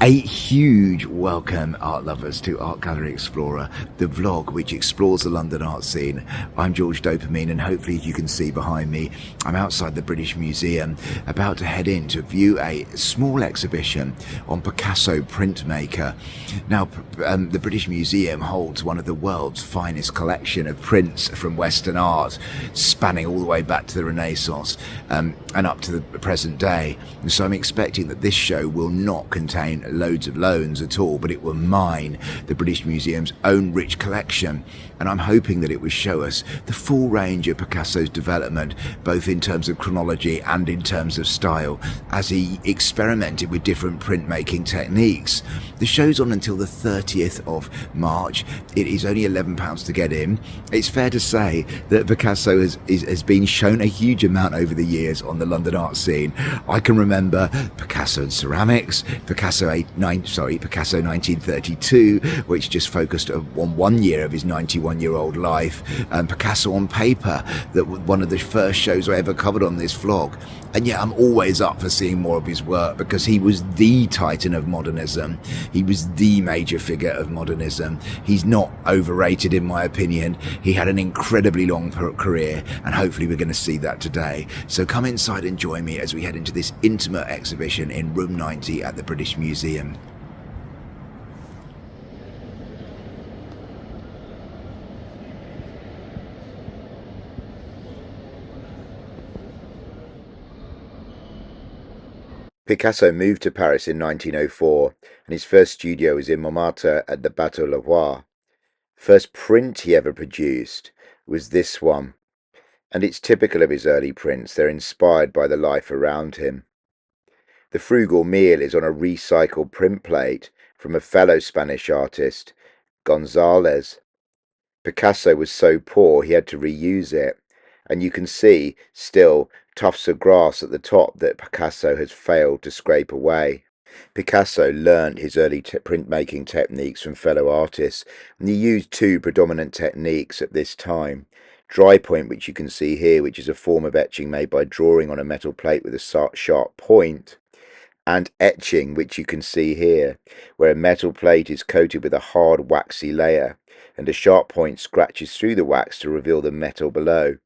A huge welcome, art lovers, to Art Gallery Explorer, the vlog which explores the London art scene. I'm George Dopamine, and hopefully you can see behind me, I'm outside the British Museum, about to head in to view a small exhibition on Picasso printmaker. Now, the British Museum holds one of the world's finest collection of prints from Western art, spanning all the way back to the Renaissance and up to the present day. So I'm expecting that this show will not contain loads of loans at all, but it will mine the British Museum's own rich collection, and I'm hoping that it will show us the full range of Picasso's development, both in terms of chronology and in terms of style, as he experimented with different printmaking techniques. The show's on until the 30th of March. It is only £11 to get in. It's fair to say that Picasso has been shown a huge amount over the years on the London art scene. I can remember Picasso and ceramics, Picasso 1932, which just focused on 1 year of his 91-year-old life, and Picasso on paper, that was one of the first shows I ever covered on this vlog. And yet I'm always up for seeing more of his work, because he was the titan of modernism. He was the major figure of modernism. He's not overrated in my opinion. He had an incredibly long career, and hopefully we're going to see that today. So come inside and join me as we head into this intimate exhibition in room 90 at the British Museum. Picasso moved to Paris in 1904, and his first studio was in Montmartre at the Bateau Le Roi. First print he ever produced was this one, and it's typical of his early prints. They're inspired by the life around him. The frugal meal is on a recycled print plate from a fellow Spanish artist, Gonzalez. Picasso was so poor he had to reuse it, and you can see still tufts of grass at the top that Picasso has failed to scrape away. Picasso learnt his early printmaking techniques from fellow artists, and he used two predominant techniques at this time. Dry point, which you can see here, which is a form of etching made by drawing on a metal plate with a sharp point, and etching, which you can see here, where a metal plate is coated with a hard waxy layer, and a sharp point scratches through the wax to reveal the metal below.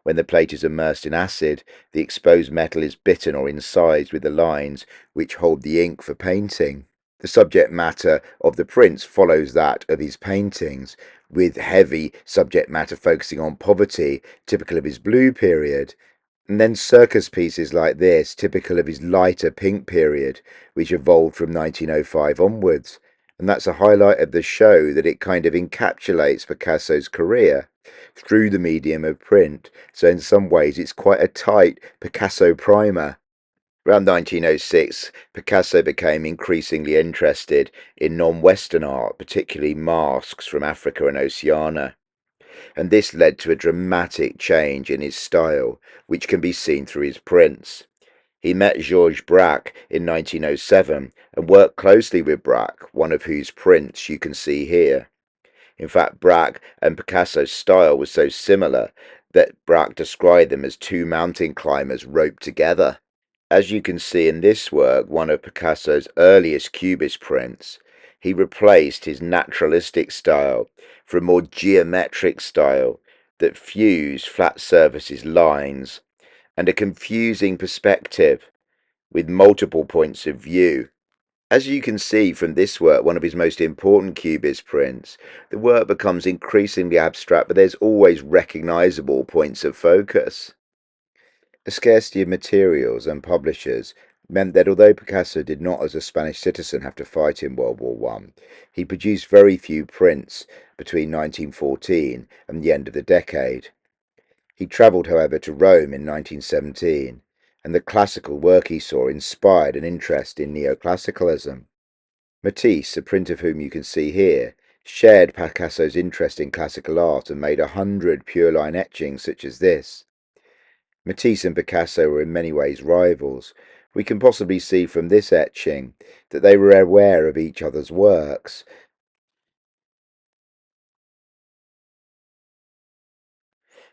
When the plate is immersed in acid, the exposed metal is bitten or incised with the lines which hold the ink for painting. The subject matter of the prints follows that of his paintings, with heavy subject matter focusing on poverty, typical of his blue period, and then circus pieces like this, typical of his lighter pink period, which evolved from 1905 onwards. And that's a highlight of the show, that it kind of encapsulates Picasso's career through the medium of print. So in some ways it's quite a tight Picasso primer. Around 1906, Picasso became increasingly interested in non-Western art, particularly masks from Africa and Oceania. And this led to a dramatic change in his style, which can be seen through his prints. He met Georges Braque in 1907 and worked closely with Braque, one of whose prints you can see here. In fact, Braque and Picasso's style was so similar that Braque described them as two mountain climbers roped together. As you can see in this work, one of Picasso's earliest Cubist prints, he replaced his naturalistic style for a more geometric style that fused flat surfaces, lines, and a confusing perspective with multiple points of view. As you can see from this work, one of his most important Cubist prints, the work becomes increasingly abstract, but there's always recognizable points of focus. The scarcity of materials and publishers meant that although Picasso did not as a Spanish citizen have to fight in World War I, he produced very few prints between 1914 and the end of the decade. He travelled, however, to Rome in 1917, and the classical work he saw inspired an interest in Neoclassicism. Matisse, a print of whom you can see here, shared Picasso's interest in classical art and made 100 pure-line etchings such as this. Matisse and Picasso were in many ways rivals. We can possibly see from this etching that they were aware of each other's works.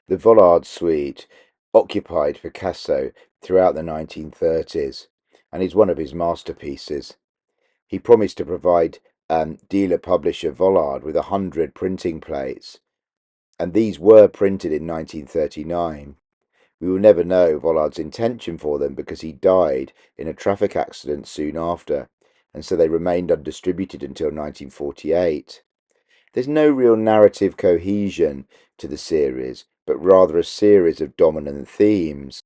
The Vollard Suite occupied Picasso throughout the 1930s and is one of his masterpieces. He promised to provide dealer publisher Vollard with 100 printing plates, and these were printed in 1939. We will never know Vollard's intention for them because he died in a traffic accident soon after, and so they remained undistributed until 1948. There's no real narrative cohesion to the series, but rather a series of dominant themes.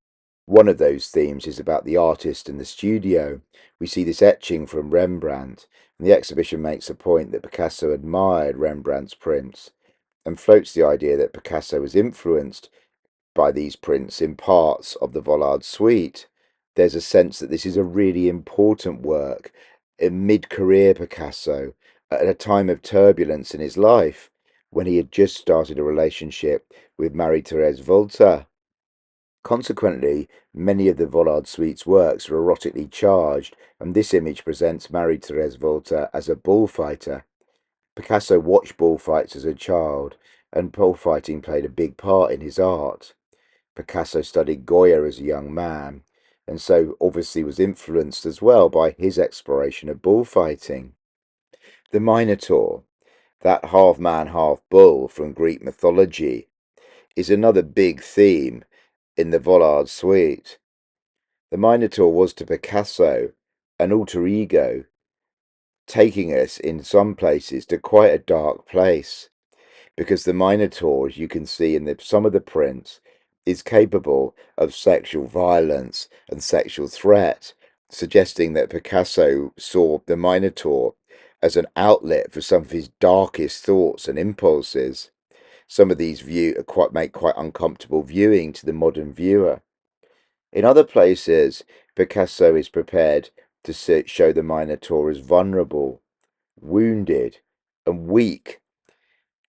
One of those themes is about the artist and the studio. We see this etching from Rembrandt, and the exhibition makes a point that Picasso admired Rembrandt's prints and floats the idea that Picasso was influenced by these prints in parts of the Vollard Suite. There's a sense that this is a really important work in mid-career Picasso, at a time of turbulence in his life, when he had just started a relationship with Marie-Thérèse Volta. Consequently, many of the Vollard Suite's works are erotically charged, and this image presents Marie-Thérèse Volta as a bullfighter. Picasso watched bullfights as a child, and bullfighting played a big part in his art. Picasso studied Goya as a young man, and so obviously was influenced as well by his exploration of bullfighting. The Minotaur, that half man, half bull from Greek mythology, is another big theme in the Vollard Suite. The Minotaur was to Picasso an alter ego, taking us in some places to quite a dark place, because the Minotaur, as you can see in some of the prints, is capable of sexual violence and sexual threat, suggesting that Picasso saw the Minotaur as an outlet for some of his darkest thoughts and impulses. Some of these make quite uncomfortable viewing to the modern viewer. In other places, Picasso is prepared to show the Minotaur as vulnerable, wounded, and weak,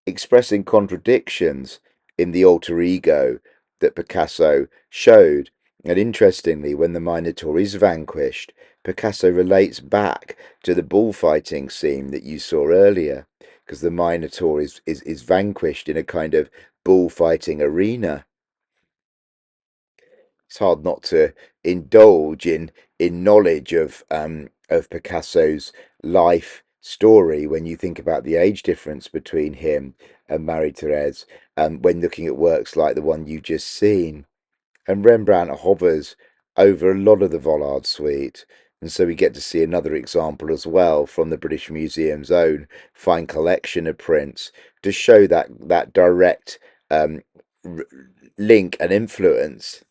expressing contradictions in the alter ego that Picasso showed. And interestingly, when the Minotaur is vanquished, Picasso relates back to the bullfighting scene that you saw earlier, because the Minotaur is vanquished in a kind of bullfighting arena. It's hard not to indulge in knowledge of Picasso's life story when you think about the age difference between him and Marie-Thérèse, when looking at works like the one you've just seen. And Rembrandt hovers over a lot of the Vollard Suite, and so we get to see another example as well from the British Museum's own fine collection of prints to show that direct um, link and influence.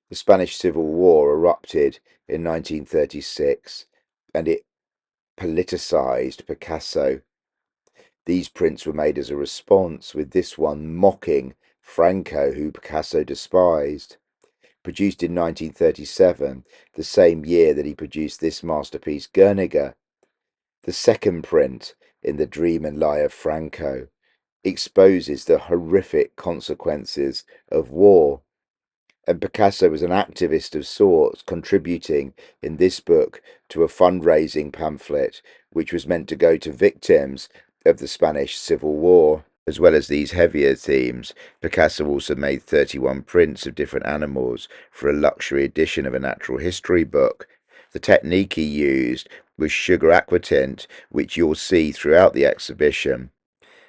The Spanish Civil War erupted in 1936, and it politicized Picasso. These prints were made as a response, with this one mocking Franco, who Picasso despised. Produced in 1937, the same year that he produced this masterpiece, Guernica. The second print in The Dream and Lie of Franco exposes the horrific consequences of war. And Picasso was an activist of sorts, contributing in this book to a fundraising pamphlet which was meant to go to victims of the Spanish Civil War. As well as these heavier themes, Picasso also made 31 prints of different animals for a luxury edition of a natural history book. The technique he used was sugar aquatint, which you'll see throughout the exhibition,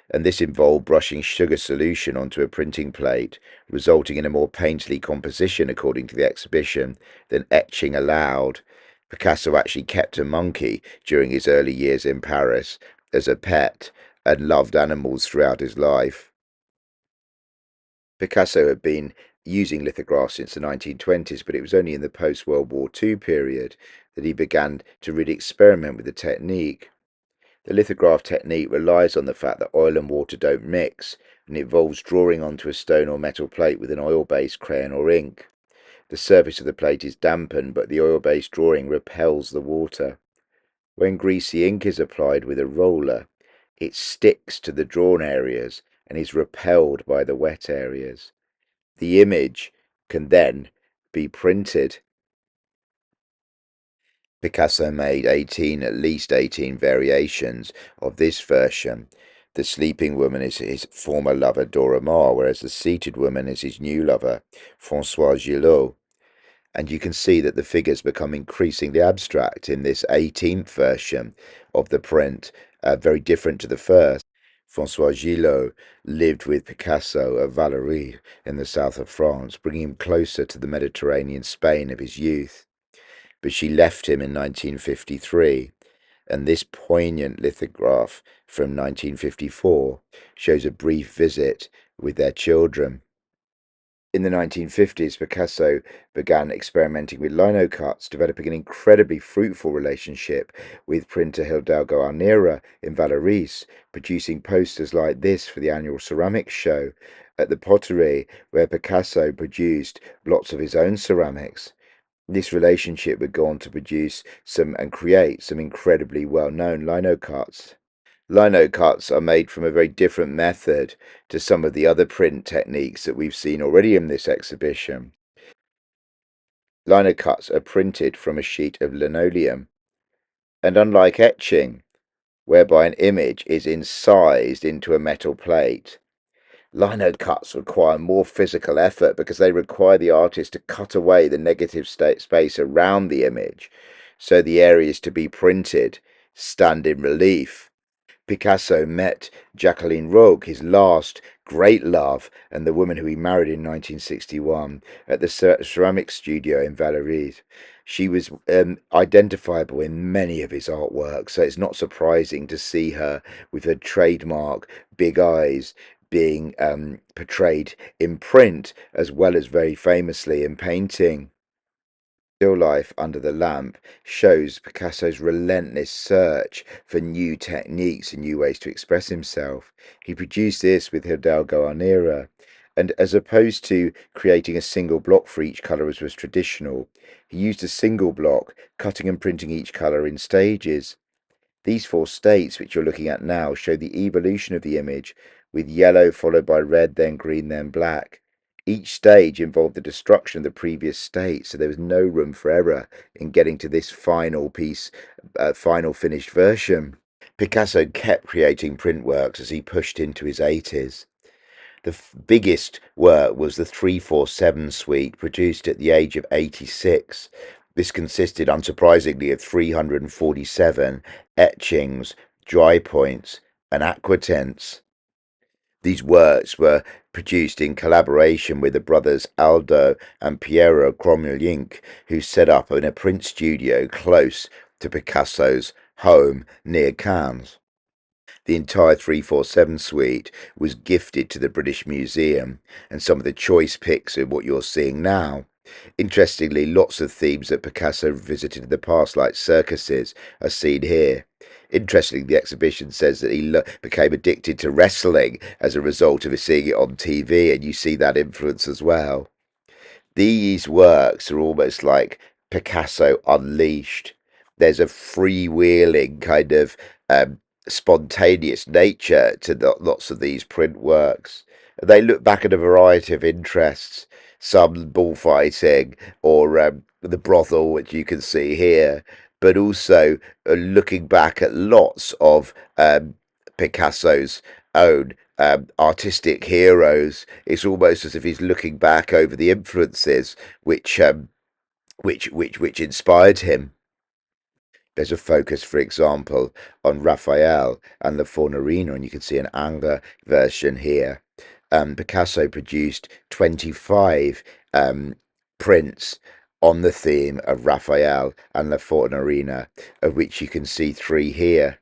and this involved brushing sugar solution onto a printing plate, resulting in a more painterly composition according to the exhibition than etching allowed. Picasso actually kept a monkey during his early years in Paris as a pet and loved animals throughout his life. Picasso had been using lithographs since the 1920s, but it was only in the post-World War II period that he began to really experiment with the technique. The lithograph technique relies on the fact that oil and water don't mix, and involves drawing onto a stone or metal plate with an oil-based crayon or ink. The surface of the plate is dampened, but the oil-based drawing repels the water. When greasy ink is applied with a roller, it sticks to the drawn areas and is repelled by the wet areas. The image can then be printed. Picasso made at least 18 variations of this version. The sleeping woman is his former lover Dora Maar, whereas the seated woman is his new lover François Gillot. And you can see that the figures become increasingly abstract in this 18th version of the print, very different to the first. Francois Gillot lived with Picasso at Vallauris in the south of France, bringing him closer to the Mediterranean Spain of his youth. But she left him in 1953, and this poignant lithograph from 1954 shows a brief visit with their children. In the 1950s, Picasso began experimenting with linocuts, developing an incredibly fruitful relationship with printer Hidalgo Arnera in Vallauris, producing posters like this for the annual ceramics show at the Pottery, where Picasso produced lots of his own ceramics. This relationship would go on to produce some and create some incredibly well-known linocuts. Linocuts are made from a very different method to some of the other print techniques that we've seen already in this exhibition. Linocuts are printed from a sheet of linoleum, and unlike etching, whereby an image is incised into a metal plate, linocuts require more physical effort because they require the artist to cut away the negative space around the image so the areas to be printed stand in relief. Picasso met Jacqueline Rogue, his last great love, and the woman who he married in 1961, at the ceramic studio in Vallauris. She was identifiable in many of his artworks, so it's not surprising to see her with her trademark big eyes being portrayed in print as well as very famously in painting. Still Life Under the Lamp shows Picasso's relentless search for new techniques and new ways to express himself. He produced this with Hidalgo Arnera, and as opposed to creating a single block for each colour as was traditional, he used a single block, cutting and printing each colour in stages. These four states, which you're looking at now, show the evolution of the image, with yellow followed by red, then green, then black. Each stage involved the destruction of the previous state, so there was no room for error in getting to this final piece, final finished version. Picasso kept creating print works as he pushed into his 80s. The biggest work was the 347 suite, produced at the age of 86. This consisted, unsurprisingly, of 347 etchings, dry points, and aquatints. These works were produced in collaboration with the brothers Aldo and Piero Crommelink, who set up in a print studio close to Picasso's home near Cannes. The entire 347 suite was gifted to the British Museum, and some of the choice picks are what you're seeing now. Interestingly, lots of themes that Picasso visited in the past, like circuses, are seen here. Interestingly, the exhibition says that he became addicted to wrestling as a result of seeing it on TV, and you see that influence as well. These works are almost like Picasso unleashed. There's a freewheeling kind of spontaneous nature to lots of these print works. They look back at a variety of interests, some bullfighting or the brothel, which you can see here, but also looking back at lots of Picasso's own artistic heroes. It's almost as if he's looking back over the influences which inspired him. There's a focus, for example, on Raphael and the Fornarina, and you can see an Angles version here. Picasso produced 25 prints on the theme of Raphael and La Fornarina, of which you can see three here.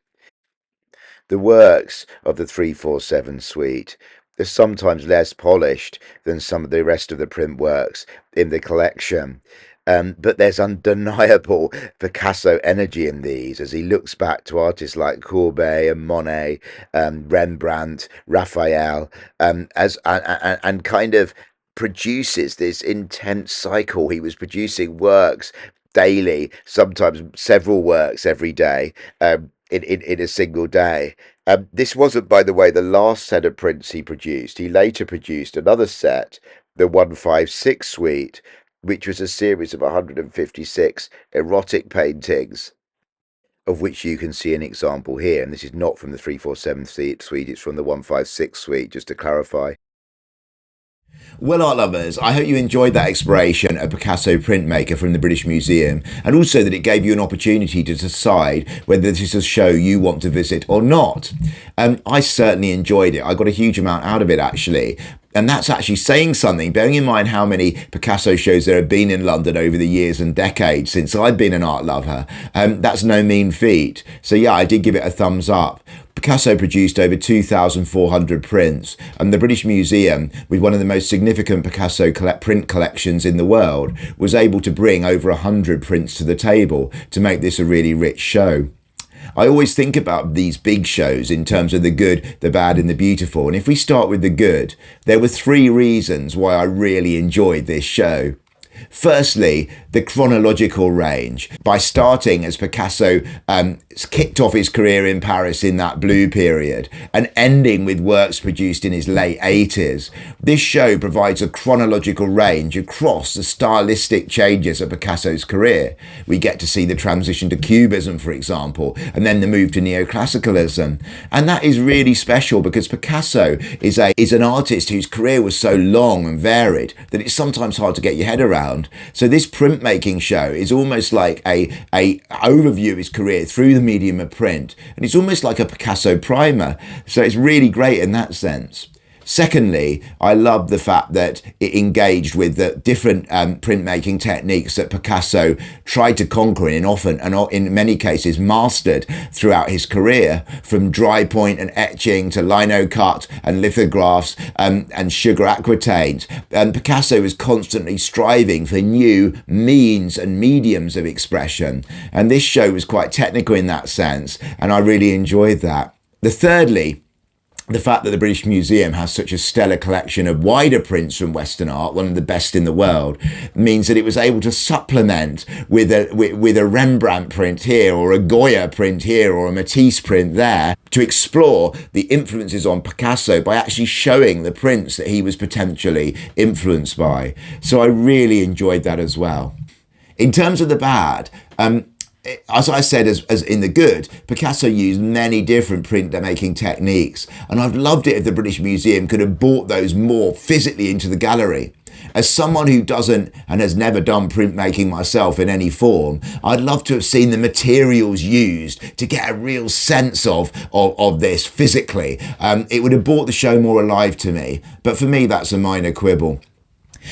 The works of the 347 suite are sometimes less polished than some of the rest of the print works in the collection. But there's undeniable Picasso energy in these as he looks back to artists like Courbet and Monet, Rembrandt, Raphael, and kind of produces this intense cycle. He was producing works daily, sometimes several works every day, in a single day. This wasn't, by the way, the last set of prints he produced. He later produced another set, the 156 suite, which was a series of 156 erotic paintings, of which you can see an example here. And this is not from the 347 suite, it's from the 156 suite, just to clarify. Well, art lovers, I hope you enjoyed that exploration of Picasso Printmaker from the British Museum, and also that it gave you an opportunity to decide whether this is a show you want to visit or not. I certainly enjoyed it. I got a huge amount out of it, actually. And that's actually saying something, bearing in mind how many Picasso shows there have been in London over the years and decades since I've been an art lover. That's no mean feat. So yeah, I did give it a thumbs up. Picasso produced over 2,400 prints, and the British Museum, with one of the most significant Picasso print collections in the world, was able to bring over 100 prints to the table to make this a really rich show. I always think about these big shows in terms of the good, the bad and the beautiful. And if we start with the good, there were 3 reasons why I really enjoyed this show. Firstly, the chronological range. By starting as Picasso kicked off his career in Paris in that blue period and ending with works produced in his late 80s, this show provides a chronological range across the stylistic changes of Picasso's career. We get to see the transition to Cubism, for example, and then the move to Neoclassicism. And that is really special because Picasso is an artist whose career was so long and varied that it's sometimes hard to get your head around. So this printmaking show is almost like a overview of his career through the medium of print, and it's almost like a Picasso primer. So it's really great in that sense. Secondly, I love the fact that it engaged with the different printmaking techniques that Picasso tried to conquer and often, and in many cases, mastered throughout his career, from dry point and etching to linocut and lithographs and sugar aquatints. Picasso was constantly striving for new means and mediums of expression, and this show was quite technical in that sense, and I really enjoyed that. Thirdly, the fact that the British Museum has such a stellar collection of wider prints from Western art, one of the best in the world, means that it was able to supplement with a Rembrandt print here, or a Goya print here, or a Matisse print there, to explore the influences on Picasso by actually showing the prints that he was potentially influenced by. So I really enjoyed that as well. In terms of the bad, as I said, as in the good, Picasso used many different printmaking techniques, and I've loved it if the British Museum could have brought those more physically into the gallery. As someone who doesn't and has never done printmaking myself in any form, I'd love to have seen the materials used to get a real sense of this physically. It would have brought the show more alive to me, but for me that's a minor quibble.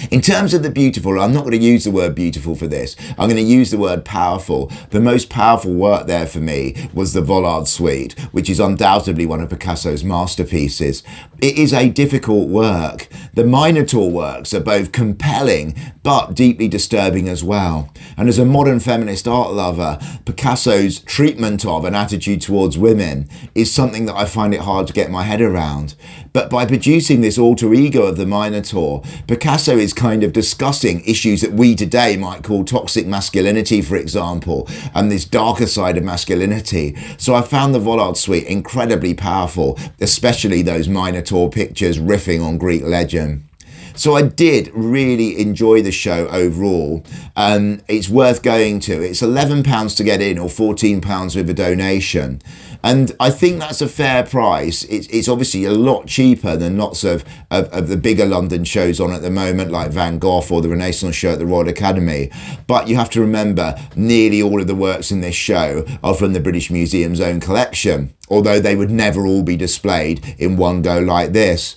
In terms of the beautiful, I'm not going to use the word beautiful for this. I'm going to use the word powerful. The most powerful work there for me was the Vollard Suite, which is undoubtedly one of Picasso's masterpieces. It is a difficult work. The Minotaur works are both compelling but deeply disturbing as well. And as a modern feminist art lover, Picasso's treatment of and attitude towards women is something that I find it hard to get my head around. But by producing this alter ego of the Minotaur, Picasso is kind of discussing issues that we today might call toxic masculinity, for example, and this darker side of masculinity. So I found the Vollard Suite incredibly powerful, especially those Minotaur pictures riffing on Greek legend. So I did really enjoy the show overall. It's worth going to. It's £11 to get in, or £14 with a donation. And I think that's a fair price. It's obviously a lot cheaper than lots of the bigger London shows on at the moment, like Van Gogh or the Renaissance show at the Royal Academy. But you have to remember, nearly all of the works in this show are from the British Museum's own collection, although they would never all be displayed in one go like this.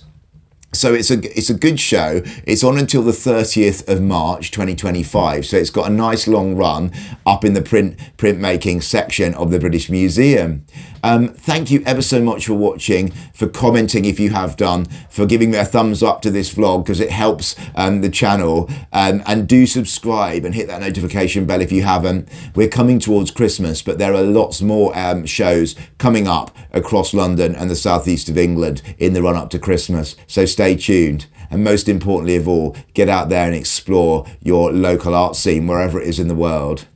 So it's a good show. It's on until the 30th of March 2025. So it's got a nice long run up in the printmaking section of the British Museum. Thank you ever so much for watching, for commenting if you have done, for giving me a thumbs up to this vlog because it helps the channel. And do subscribe and hit that notification bell if you haven't. We're coming towards Christmas, but there are lots more shows coming up across London and the southeast of England in the run up to Christmas. So stay tuned. And most importantly of all, get out there and explore your local art scene wherever it is in the world.